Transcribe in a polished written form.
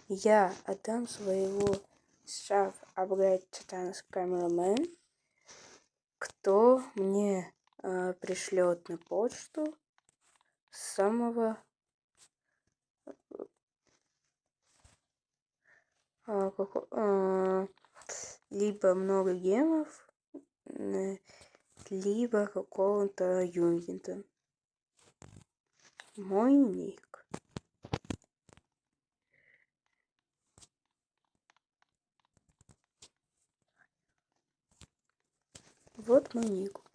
Я отдам своего шеф апгрейд Титанс Камерамен, кто мне пришлет на почту самого либо много гемов, либо какого-то юнита. Мой ник. Вот мой ник.